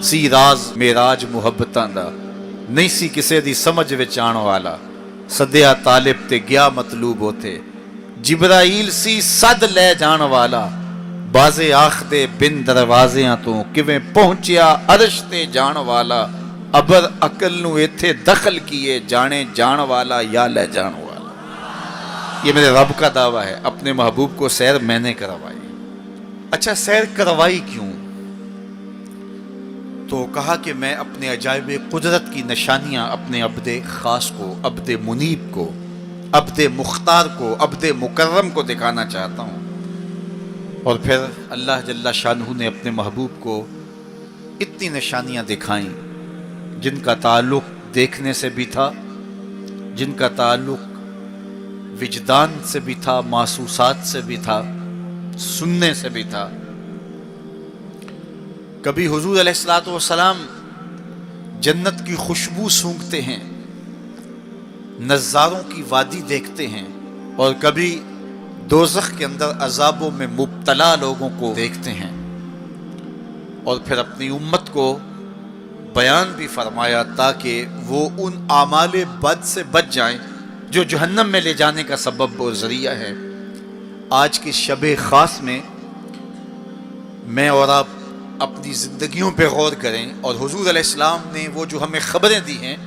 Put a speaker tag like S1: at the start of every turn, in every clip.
S1: سی راز میراج ਮੁਹੱਬਤਾਂ ਦਾ ਨਹੀਂ ਸੀ ਕਿਸੇ ਦੀ ਸਮਝ ਵਿੱਚ ਆਉਣ ਵਾਲਾ ਸੱਦਿਆ ਤਾਲਿਬ ਤੇ ਗਿਆ ਮਤਲੂਬ ਉਥੇ ਜਿਬਰਾਈਲ ਸੀ ਸੱਦ ਲੈ ਜਾਣ ਵਾਲਾ ਬਾਜ਼ੇ ਆਖਦੇ ਬਿਨ ਦਰਵਾਜ਼ਿਆਂ ਤੋਂ ਕਿਵੇਂ ਪਹੁੰਚਿਆ ਅਰਸ਼ ਤੇ ਜਾਣ ਵਾਲਾ ਅਬਰ ਅਕਲ ਨੂੰ ਇੱਥੇ ਦਖਲ ਕੀਏ ਜਾਣੇ ਜਾਣ ਵਾला या ले जाने वाला। ये मेरे रब का दावा है, अपने महबूब को सैर मैंने करवाई। अच्छा, सैर करवाई क्यों? तो कहा कि मैं अपने अजायब कुदरत की निशानियां अपने अब्दे खास को, अब्दे मुनीब को, अब्दे मुख्तार को, अब्दे मुकर्रम को दिखाना चाहता हूँ। और फिर अल्लाह जल्ला शानहू ने अपने महबूब को इतनी निशानियां दिखाई जिनका ताल्लुक देखने से भी था, जिनका ताल्लुक विजदान से भी था, महसूसात से भी था, सुनने से भी था। कभी हुजूर अलैहिस्सलातु वस्सलाम जन्नत की खुशबू सूंघते हैं, नज़ारों की वादी देखते हैं, और कभी दोज़ख के अंदर अजाबों में मुब्तला लोगों को देखते हैं। और फिर अपनी उम्मत को बयान भी फरमाया ताकि वो उन आमाल बद से बच जाएं जो जहन्नम में ले जाने का सबब और ज़रिया है। आज की शब ख़ास में मैं और आप अपनी ज़िंदगियों पे गौर करें और हुजूर अलैहिस्सलाम ने वो जो हमें ख़बरें दी हैं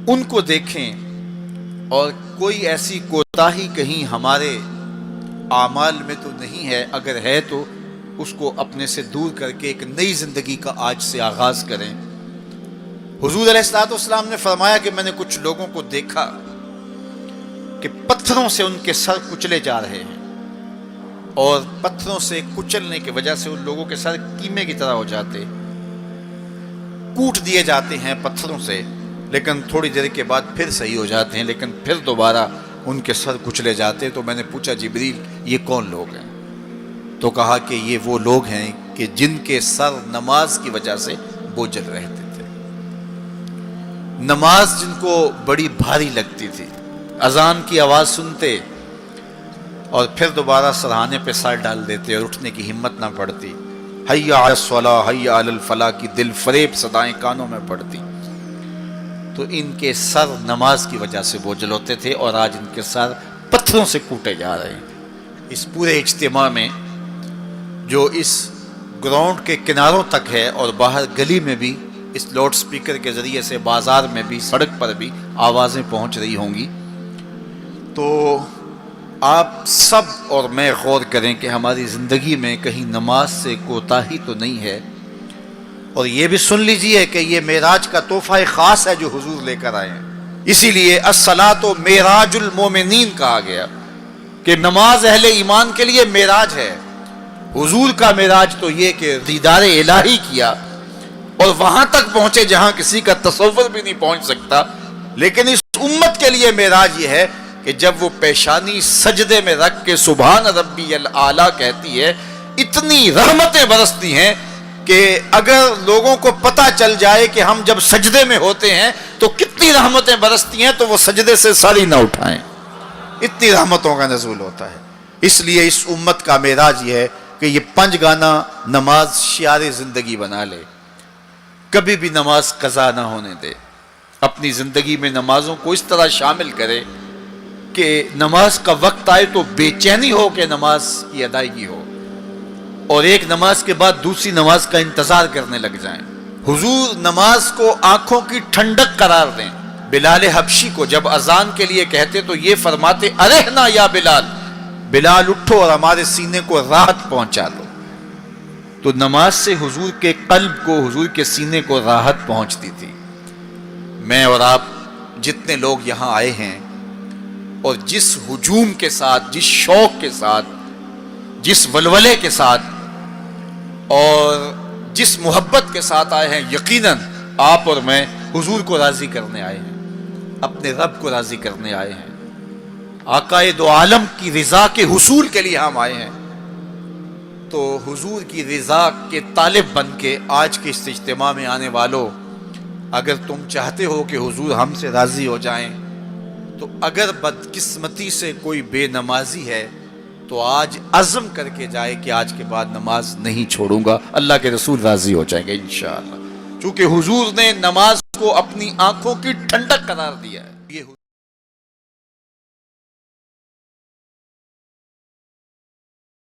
S1: उनको देखें, और कोई ऐसी कोताही कहीं हमारे आमाल में तो नहीं है, अगर है तो उसको अपने से दूर करके एक नई ज़िंदगी का आज से आगाज़ करें। हुजूर अलैहिस्सलाम ने फरमाया कि मैंने कुछ लोगों को देखा कि पत्थरों से उनके सर कुचले जा रहे हैं, और पत्थरों से कुचलने की वजह से उन लोगों के सर कीमे की तरह हो जाते, कूट दिए जाते हैं पत्थरों से, लेकिन थोड़ी देर के बाद फिर सही हो जाते हैं, लेकिन फिर दोबारा उनके सर कुचले जाते। तो मैंने पूछा, जिब्रील ये कौन लोग हैं? तो कहा कि ये वो लोग हैं कि जिनके सर नमाज की वजह से बोझल रहते थे, नमाज जिनको बड़ी भारी लगती थी, अजान की आवाज़ सुनते और फिर दोबारा सरहाने पे सर डाल देते और उठने की हिम्मत ना पड़ती। हय्या अलस्सलाह हय्या अलल फलाह की दिल फरेब सदाएं कानों में पड़ती। तो इनके सर नमाज की वजह से बोझल होते थे, और आज इनके सर पत्थरों से कूटे जा रहे हैं। इस पूरे इज्तिमा में जो इस ग्राउंड के किनारों तक है और बाहर गली में भी इस लाउड स्पीकर के ज़रिए से, बाज़ार में भी, सड़क पर भी आवाज़ें पहुंच रही होंगी, तो आप सब और मैं गौर करें कि हमारी ज़िंदगी में कहीं नमाज से कोताही तो नहीं है। और ये भी सुन लीजिए कि ये मेराज का तोहफ़ा ख़ास है जो हुजूर लेकर आए हैं। इसीलिए अस्सलातो मेराजुल मोमिनीन कहा गया कि नमाज अहले ईमान के लिए मेराज है। हुजूर का मेराज तो ये कि दीदार इलाही किया और वहां तक पहुंचे जहां किसी का तसव्वुर भी नहीं पहुंच सकता। लेकिन इस उम्मत के लिए मेराज ये है कि जब वो पेशानी सजदे में रख के सुभान रब्बी अल आला कहती है, इतनी रहमतें बरसती हैं कि अगर लोगों को पता चल जाए कि हम जब सजदे में होते हैं तो कितनी रहमतें बरसती हैं, तो वो सजदे से सारी ना उठाएं, इतनी रहमतों का नज़ूल होता है। इसलिए इस उम्मत का मेराज ये है कि ये 5 गाना नमाज शियार ज़िंदगी बना ले, कभी भी नमाज कज़ा ना होने दे, अपनी ज़िंदगी में नमाज़ों को इस तरह शामिल करे कि नमाज का वक्त आए तो बेचैनी हो कि नमाज की अदायगी हो, और एक नमाज के बाद दूसरी नमाज का इंतज़ार करने लग जाएं। हुजूर नमाज को आंखों की ठंडक करार दें। बिलाल हबशी को जब अजान के लिए कहते तो ये फरमाते, अरेहना या बिलाल, बिलाल उठो और हमारे सीने को राहत पहुंचा दो। तो नमाज से हुजूर के कल्ब को, हुजूर के सीने को राहत पहुंचती थी। मैं और आप जितने लोग यहाँ आए हैं और जिस हुजूम के साथ, जिस शौक के साथ, जिस वलवले के साथ और जिस मोहब्बत के साथ आए हैं, यकीनन आप और मैं हुजूर को राज़ी करने आए हैं, अपने रब को राज़ी करने आए हैं, आकाए दो आलम की रिज़ा के हुसूल के लिए हम आए हैं। तो हुजूर की रिज़ा के तालिब बन के आज के इस इज्तिमा में आने वालों, अगर तुम चाहते हो कि हुजूर हमसे राज़ी हो जाएं, तो अगर बदकिस्मती से कोई बेनमाजी है تو آج عزم کر کے جائے کہ آج کے بعد نماز نہیں چھوڑوں گا، اللہ کے رسول راضی ہو جائیں گے انشاءاللہ، چونکہ حضور نے نماز کو اپنی آنکھوں کی ٹھنڈک قرار دیا ہے۔ یہ